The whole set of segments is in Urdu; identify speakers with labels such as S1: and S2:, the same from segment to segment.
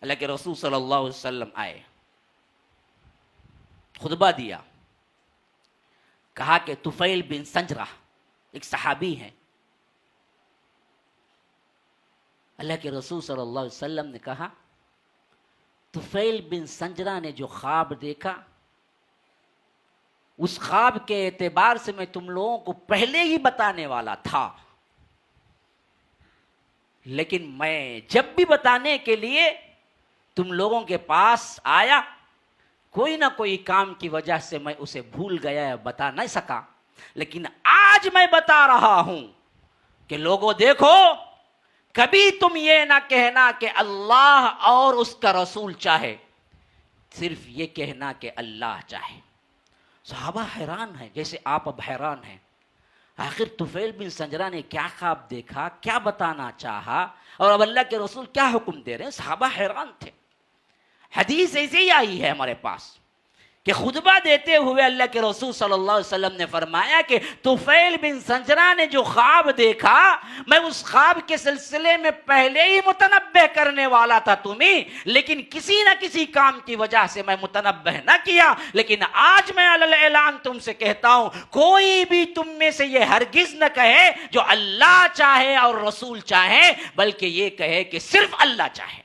S1: اللہ کے رسول صلی اللہ علیہ وسلم آئے، خطبہ دیا، کہا کہ طفیل بن سنجرہ ایک صحابی ہیں، اللہ کے رسول صلی اللہ علیہ وسلم نے کہا طفیل بن سنجرہ نے جو خواب دیکھا، اس خواب کے اعتبار سے میں تم لوگوں کو پہلے ہی بتانے والا تھا، لیکن میں جب بھی بتانے کے لیے تم لوگوں کے پاس آیا، کوئی نہ کوئی کام کی وجہ سے میں اسے بھول گیا، بتا نہیں سکا، لیکن آج میں بتا رہا ہوں کہ لوگوں دیکھو، کبھی تم یہ نہ کہنا کہ اللہ اور اس کا رسول چاہے، صرف یہ کہنا کہ اللہ چاہے۔ صحابہ حیران ہیں، جیسے آپ اب حیران ہیں، آخر طفیل بن سنجرہ نے کیا خواب دیکھا، کیا بتانا چاہا، اور اب اللہ کے رسول کیا حکم دے رہے ہیں؟ صحابہ حیران تھے۔ حدیث ایسے ہی آئی ہے ہمارے پاس کہ خطبہ دیتے ہوئے اللہ کے رسول صلی اللہ علیہ وسلم نے فرمایا کہ طفیل بن سنجرہ نے جو خواب دیکھا، میں اس خواب کے سلسلے میں پہلے ہی متنبہ کرنے والا تھا تمہیں، لیکن کسی نہ کسی کام کی وجہ سے میں متنبہ نہ کیا، لیکن آج میں علی الاعلان تم سے کہتا ہوں، کوئی بھی تم میں سے یہ ہرگز نہ کہے جو اللہ چاہے اور رسول چاہے، بلکہ یہ کہے کہ صرف اللہ چاہے۔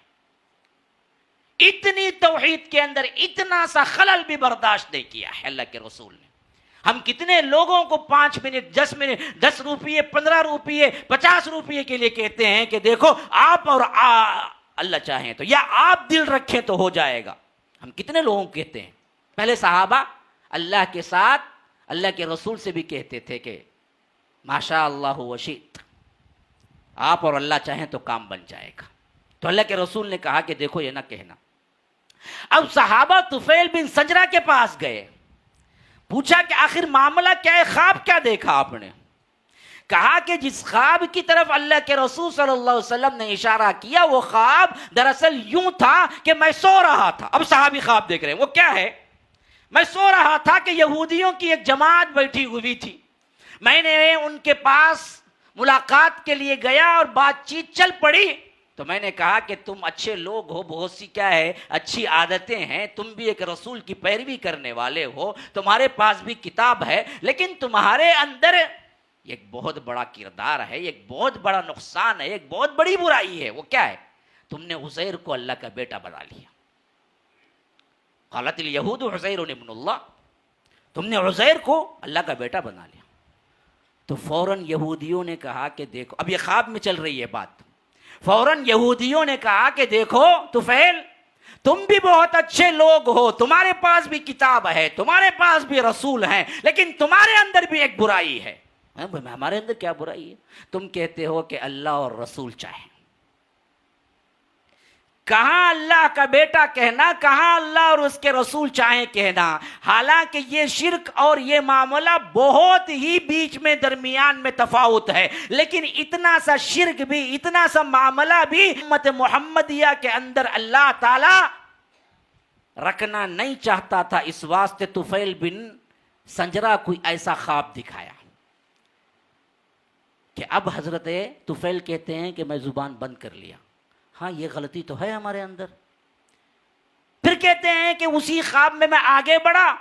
S1: اتنی توحید کے اندر اتنا سا خلل بھی برداشت نہیں کیا ہے اللہ کے رسول نے۔ ہم کتنے لوگوں کو 5 منٹ 10 روپیے 15 روپیے 50 روپیے کے لیے کہتے ہیں کہ دیکھو آپ اور اللہ چاہیں تو، یا آپ دل رکھیں تو ہو جائے گا۔ ہم کتنے لوگوں کو کہتے ہیں؟ پہلے صحابہ اللہ کے ساتھ اللہ کے رسول سے بھی کہتے تھے کہ ماشاء اللہ وشئت، آپ اور اللہ چاہیں تو کام بن جائے گا۔ تو اللہ کے رسول نے کہا کہ دیکھو یہ نہ کہنا۔ اب صحابہ طفیل بن سنجرہ کے پاس گئے، پوچھا کہ آخر معاملہ کیا ہے، خواب کیا دیکھا آپ نے؟ کہا کہ جس خواب کی طرف اللہ کے رسول صلی اللہ علیہ وسلم نے اشارہ کیا، وہ خواب دراصل یوں تھا کہ میں سو رہا تھا۔ اب صحابی خواب دیکھ رہے ہیں، وہ کیا ہے؟ میں سو رہا تھا کہ یہودیوں کی ایک جماعت بیٹھی ہوئی تھی، میں نے ان کے پاس ملاقات کے لیے گیا اور بات چیت چل پڑی، تو میں نے کہا کہ تم اچھے لوگ ہو، بہت سی کیا ہے اچھی عادتیں ہیں، تم بھی ایک رسول کی پیروی کرنے والے ہو، تمہارے پاس بھی کتاب ہے، لیکن تمہارے اندر ایک بہت بڑا کردار ہے، ایک بہت بڑا نقصان ہے، ایک بہت بڑی برائی ہے۔ وہ کیا ہے؟ تم نے عزیر کو اللہ کا بیٹا بنا لیا۔ قالت الیہود عزیر ابن اللہ، تم نے عزیر کو اللہ کا بیٹا بنا لیا۔ تو فوراً یہودیوں نے کہا کہ دیکھو، اب یہ خواب میں چل رہی ہے بات، فوراً یہودیوں نے کہا کہ دیکھو طفیل، تم بھی بہت اچھے لوگ ہو، تمہارے پاس بھی کتاب ہے، تمہارے پاس بھی رسول ہیں، لیکن تمہارے اندر بھی ایک برائی ہے۔ ہمارے اندر کیا برائی ہے؟ تم کہتے ہو کہ اللہ اور رسول چاہیں، کہاں اللہ کا بیٹا کہنا، کہاں اللہ اور اس کے رسول چاہیں کہنا، حالانکہ یہ شرک اور یہ معاملہ بہت ہی بیچ میں درمیان میں تفاوت ہے، لیکن اتنا سا شرک بھی، اتنا سا معاملہ بھی امت محمدیہ کے اندر اللہ تعالی رکھنا نہیں چاہتا تھا۔ اس واسطے طفیل بن سنجرہ کوئی ایسا خواب دکھایا کہ اب حضرت طفیل کہتے ہیں کہ میں زبان بند کر لیا۔ ہاں یہ غلطی تو ہے ہمارے اندر۔ پھر کہتے ہیں کہ اسی خواب میں آگے بڑھا،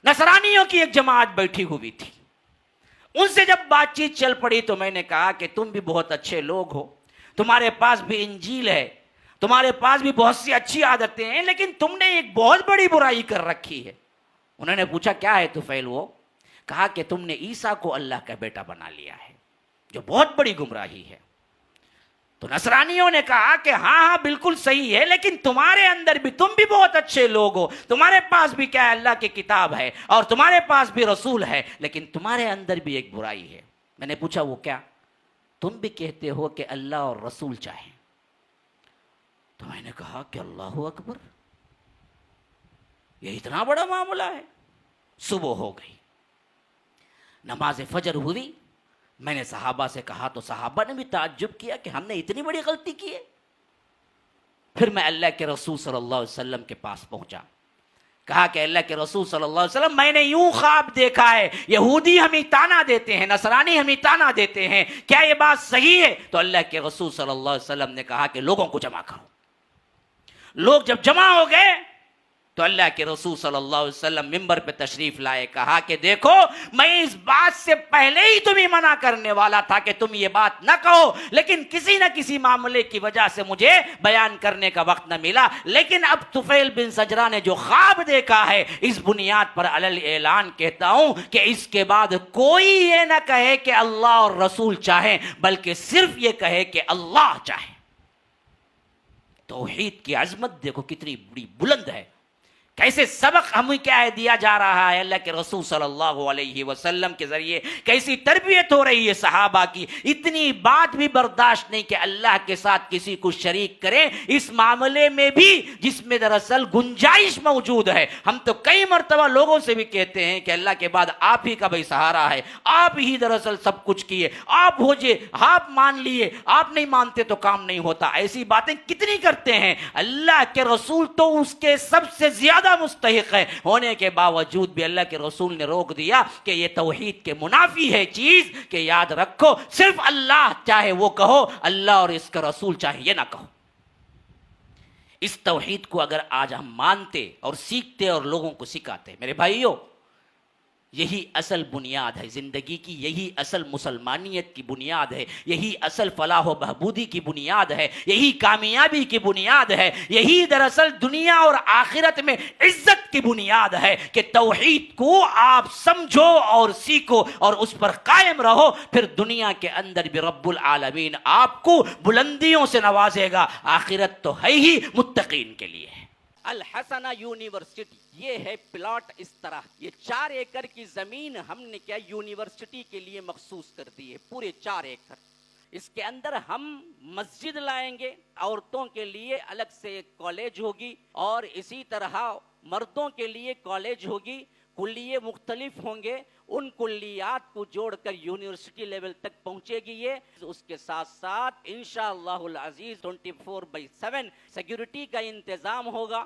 S1: نصرانیوں کی ایک جماعت بیٹھی ہوئی تھی، ان سے جب بات چیت چل پڑی تو میں نے کہا کہ تم بھی بہت اچھے لوگ ہو، تمہارے پاس بھی انجیل ہے، تمہارے پاس بھی بہت سی اچھی عادتیں ہیں، لیکن تم نے ایک بہت بڑی برائی کر رکھی ہے۔ انہوں نے پوچھا کیا ہے طفیل؟ وہ کہا کہ تم نے عیسیٰ کو اللہ کا بیٹا بنا لیا ہے، جو بہت بڑی گمراہی ہے۔ تو نصرانیوں نے کہا کہ ہاں بالکل صحیح ہے، لیکن تمہارے اندر بھی، تم بھی بہت اچھے لوگ ہو، تمہارے پاس بھی کیا ہے اللہ کی کتاب ہے اور تمہارے پاس بھی رسول ہے، لیکن تمہارے اندر بھی ایک برائی ہے۔ میں نے پوچھا وہ کیا؟ تم بھی کہتے ہو کہ اللہ اور رسول چاہیں۔ تو میں نے کہا کہ اللہ اکبر، یہ اتنا بڑا معاملہ ہے۔ صبح ہو گئی، نماز فجر ہوئی، میں نے صحابہ سے کہا تو صحابہ نے بھی تعجب کیا کہ ہم نے اتنی بڑی غلطی کی ہے۔ پھر میں اللہ کے رسول صلی اللہ علیہ وسلم کے پاس پہنچا، کہا کہ اللہ کے رسول صلی اللہ علیہ وسلم، میں نے یوں خواب دیکھا ہے، یہودی ہمیں تانا دیتے ہیں، نصرانی ہمیں تانا دیتے ہیں، کیا یہ بات صحیح ہے؟ تو اللہ کے رسول صلی اللہ علیہ وسلم نے کہا کہ لوگوں کو جمع کرو۔ لوگ جب جمع ہو گئے تو اللہ کے رسول صلی اللہ علیہ وسلم ممبر پہ تشریف لائے، کہا کہ دیکھو میں اس بات سے پہلے ہی تمہیں منع کرنے والا تھا کہ تم یہ بات نہ کہو، لیکن کسی نہ کسی معاملے کی وجہ سے مجھے بیان کرنے کا وقت نہ ملا، لیکن اب طفیل بن سجرہ نے جو خواب دیکھا ہے اس بنیاد پر علل اعلان کہتا ہوں کہ اس کے بعد کوئی یہ نہ کہے کہ اللہ اور رسول چاہیں، بلکہ صرف یہ کہے کہ اللہ چاہے۔ توحید کی عظمت دیکھو کتنی بڑی بلند ہے، کیسے سبق ہمیں کیا ہے دیا جا رہا ہے اللہ کے رسول صلی اللہ علیہ وسلم کے ذریعے، کیسی تربیت ہو رہی ہے صحابہ کی، اتنی بات بھی برداشت نہیں کہ اللہ کے ساتھ کسی کو شریک کریں اس معاملے میں بھی جس میں دراصل گنجائش موجود ہے۔ ہم تو کئی مرتبہ لوگوں سے بھی کہتے ہیں کہ اللہ کے بعد آپ ہی کا بھائی سہارا ہے، آپ ہی دراصل سب کچھ کیے، آپ ہو جے، آپ مان لیے، آپ نہیں مانتے تو کام نہیں ہوتا، ایسی باتیں کتنی کرتے ہیں۔ اللہ کے رسول تو اس کے سب سے زیادہ مستحق ہے، ہونے کے باوجود بھی اللہ کے رسول نے روک دیا کہ یہ توحید کے منافی ہے چیز، کہ یاد رکھو صرف اللہ چاہے وہ کہو، اللہ اور اس کا رسول چاہے یہ نہ کہو۔ اس توحید کو اگر آج ہم مانتے اور سیکھتے اور لوگوں کو سکھاتے، میرے بھائیوں، یہی اصل بنیاد ہے زندگی کی، یہی اصل مسلمانیت کی بنیاد ہے، یہی اصل فلاح و بہبودی کی بنیاد ہے، یہی کامیابی کی بنیاد ہے، یہی دراصل دنیا اور آخرت میں عزت کی بنیاد ہے کہ توحید کو آپ سمجھو اور سیکھو اور اس پر قائم رہو، پھر دنیا کے اندر بھی رب العالمین آپ کو بلندیوں سے نوازے گا، آخرت تو ہے ہی متقین کے لیے۔ الحسنہ یونیورسٹی، یہ ہے پلاٹ اس طرح، یہ 4 ایکڑ کی زمین ہم نے کیا یونیورسٹی کے لیے مخصوص کر دی ہے، پورے 4 ایکڑ۔ اس کے اندر ہم مسجد لائیں گے، عورتوں کے لیے الگ سے ایک کالج ہوگی، اور اسی طرح مردوں کے لیے کالج ہوگی، کلیے مختلف ہوں گے، ان کلیات کو جوڑ کر یونیورسٹی لیول تک پہنچے گی یہ۔ اس کے ساتھ ساتھ انشاءاللہ العزیز 24/7 سیکیورٹی کا انتظام ہوگا،